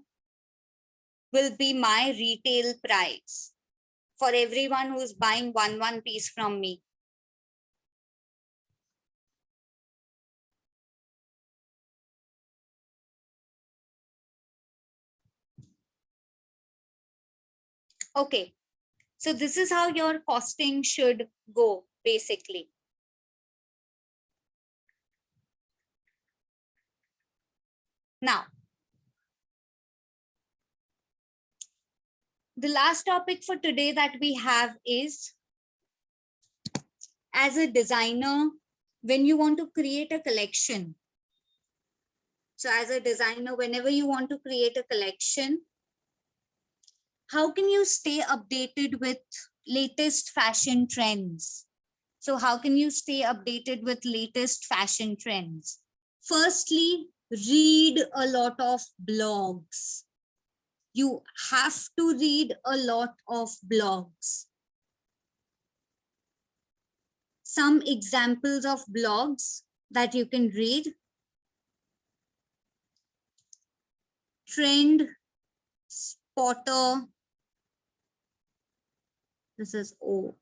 [SPEAKER 1] will be my retail price for everyone who's buying one piece from me. Okay, so this is how your costing should go basically. Now, the last topic for today that we have is, as a designer, when you want to create a collection. So as a designer, whenever you want to create a collection, how can you stay updated with latest fashion trends? So how can you stay updated with latest fashion trends? Firstly, read a lot of blogs. You have to read a lot of blogs. Some examples of blogs that you can read: Trend Spotter. This is O.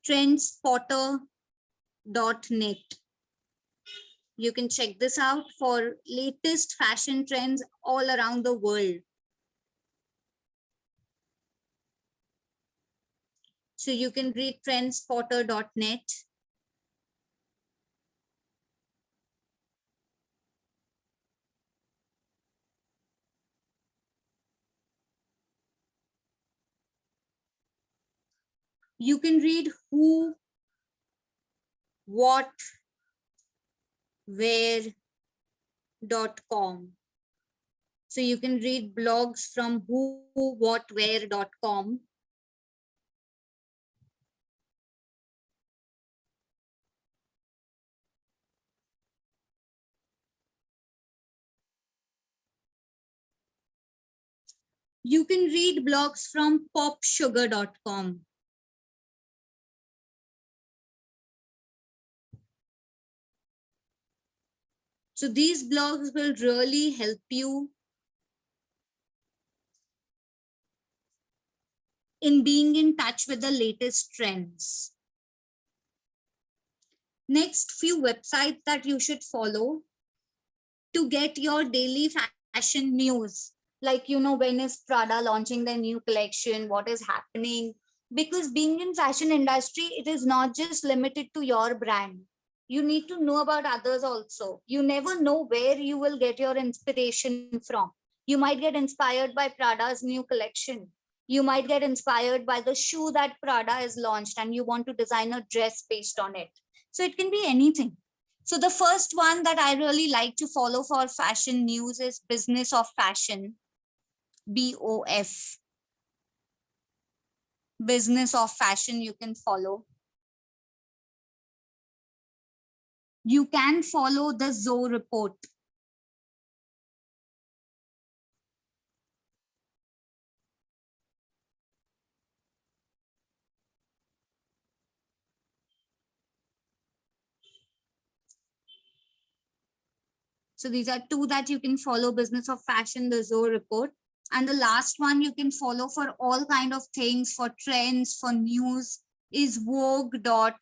[SPEAKER 1] Trendspotter.net. You can check this out for latest fashion trends all around the world. So you can read trendspotter.net. You can read who, what, where.com. So you can read blogs from who, what, where.com. You can read blogs from popsugar.com. So these blogs will really help you in being in touch with the latest trends. Next, few websites that you should follow to get your daily fashion news. Like, when is Prada launching their new collection? What is happening? Because being in fashion industry, it is not just limited to your brand. You need to know about others also. You never know where you will get your inspiration from. You might get inspired by Prada's new collection. You might get inspired by the shoe that Prada has launched and you want to design a dress based on it. So it can be anything. So the first one that I really like to follow for fashion news is Business of Fashion, BOF. Business of Fashion you can follow. You can follow the Xoxo report. So these are two that you can follow: Business of Fashion, the Xoxo report. And the last one you can follow for all kind of things, for trends, for news, is vogue.co.uk.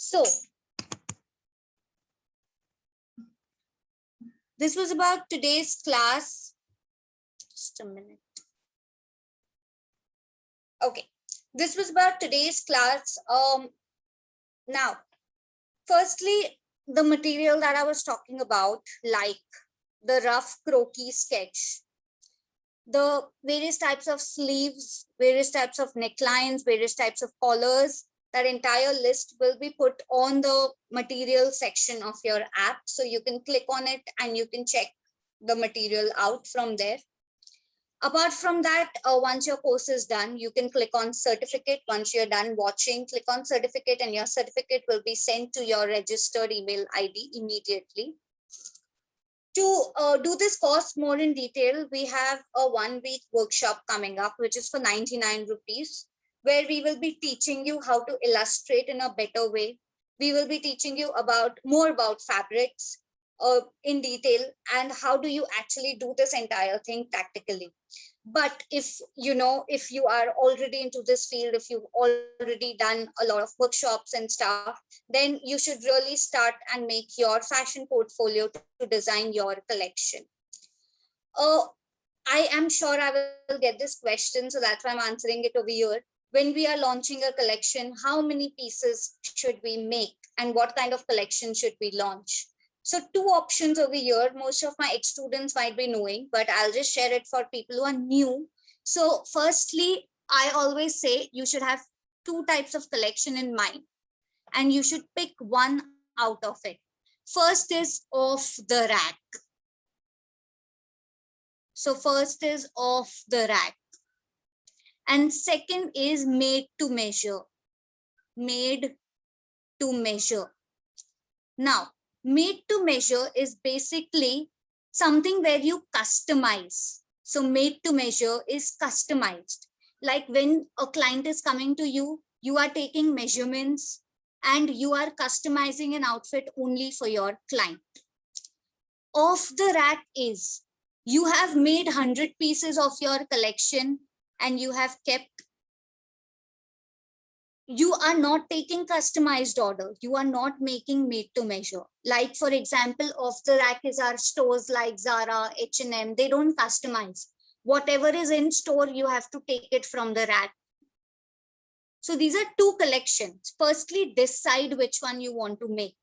[SPEAKER 1] So this was about today's class. Just a minute. Okay, this was about today's class. Now, firstly, the material that I was talking about, like the rough croquis sketch, the various types of sleeves, various types of necklines, various types of collars, that entire list will be put on the material section of your app. So you can click on it and you can check the material out from there. Apart from that, once your course is done, you can click on certificate. Once you're done watching, click on certificate and your certificate will be sent to your registered email ID immediately. To do this course more in detail, we have a 1-week workshop coming up, which is for 99 rupees, where we will be teaching you how to illustrate in a better way. We will be teaching you more about fabrics in detail and how do you actually do this entire thing practically. But if you are already into this field, if you've already done a lot of workshops and stuff, then you should really start and make your fashion portfolio to design your collection. I am sure I will get this question, so that's why I'm answering it over here. When we are launching a collection, how many pieces should we make and what kind of collection should we launch? So 2 options over here, most of my ex-students might be knowing, but I'll just share it for people who are new. So firstly, I always say you should have 2 types of collection in mind and you should pick one out of it. First is off the rack. So first is off the rack. And second is made to measure. Made to measure. Now, made to measure is basically something where you customize. So made to measure is customized. Like when a client is coming to you, you are taking measurements and you are customizing an outfit only for your client. Off the rack is you have made 100 pieces of your collection and you have kept. You are not taking customized order. You are not making made to measure. Like for example, off the rack is our stores like Zara, H&M. They don't customize. Whatever is in store, you have to take it from the rack. So these are 2 collections. Firstly, decide which one you want to make.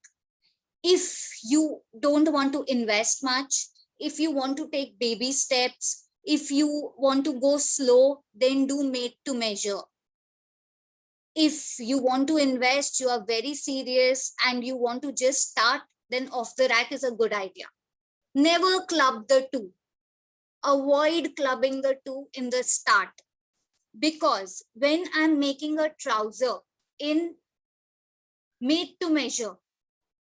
[SPEAKER 1] If you don't want to invest much, if you want to take baby steps, if you want to go slow, then do made to measure. If you want to invest, you are very serious and you want to just start, then off the rack is a good idea. Never club the 2. Avoid clubbing the 2 in the start. Because when I'm making a trouser in made to measure,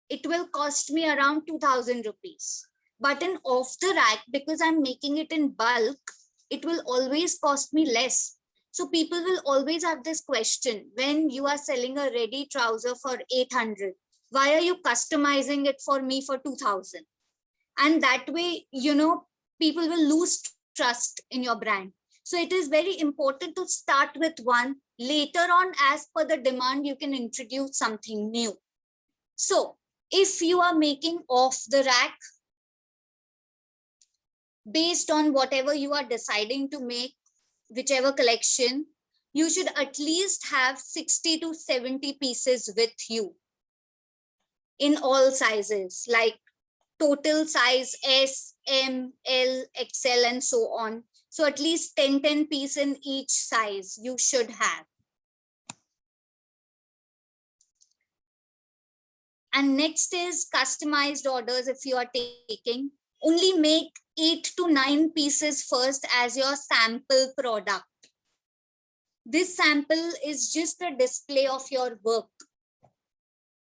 [SPEAKER 1] it will cost me around 2,000 rupees. But in off the rack, because I'm making it in bulk, it will always cost me less. So people will always have this question, when you are selling a ready trouser for 800, why are you customizing it for me for 2,000? And that way, people will lose trust in your brand. So it is very important to start with one. Later on, as per the demand, you can introduce something new. So if you are making off the rack, based on whatever you are deciding to make, whichever collection, you should at least have 60 to 70 pieces with you in all sizes, like total size S, M, L, XL, and so on. So at least 10 pieces in each size you should have. And next is customized orders. If you are taking, only make 8 to 9 pieces first as your sample product. This sample is just a display of your work.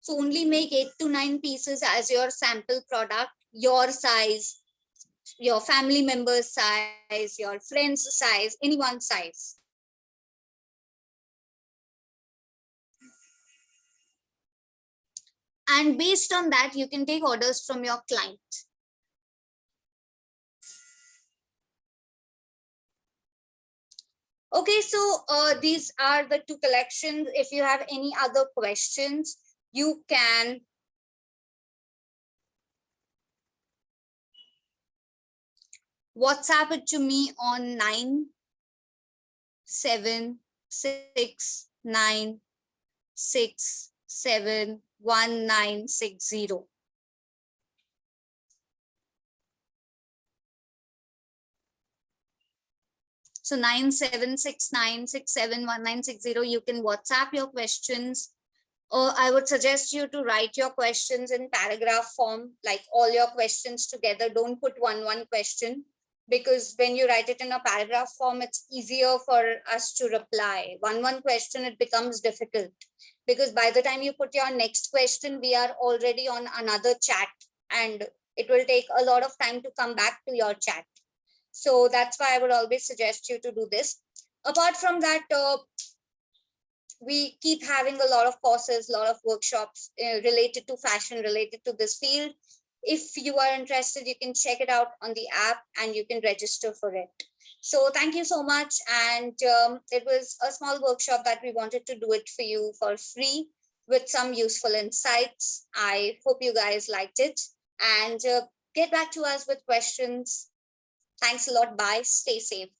[SPEAKER 1] So only make 8 to 9 pieces as your sample product, your size, your family member's size, your friend's size, anyone's size. And based on that, you can take orders from your client. Okay, so these are the 2 collections. If you have any other questions, you can WhatsApp it to me on 9769671960. So 9769671960, you can WhatsApp your questions. Or I would suggest you to write your questions in paragraph form, like all your questions together. Don't put one question, because when you write it in a paragraph form, it's easier for us to reply. One question, it becomes difficult, because by the time you put your next question, we are already on another chat, and it will take a lot of time to come back to your chat. So that's why I would always suggest you to do this. Apart from that, we keep having a lot of courses, a lot of workshops related to fashion, related to this field. If you are interested, you can check it out on the app and you can register for it. So thank you so much. And it was a small workshop that we wanted to do it for you for free with some useful insights. I hope you guys liked it, and get back to us with questions. Thanks a lot. Bye. Stay safe.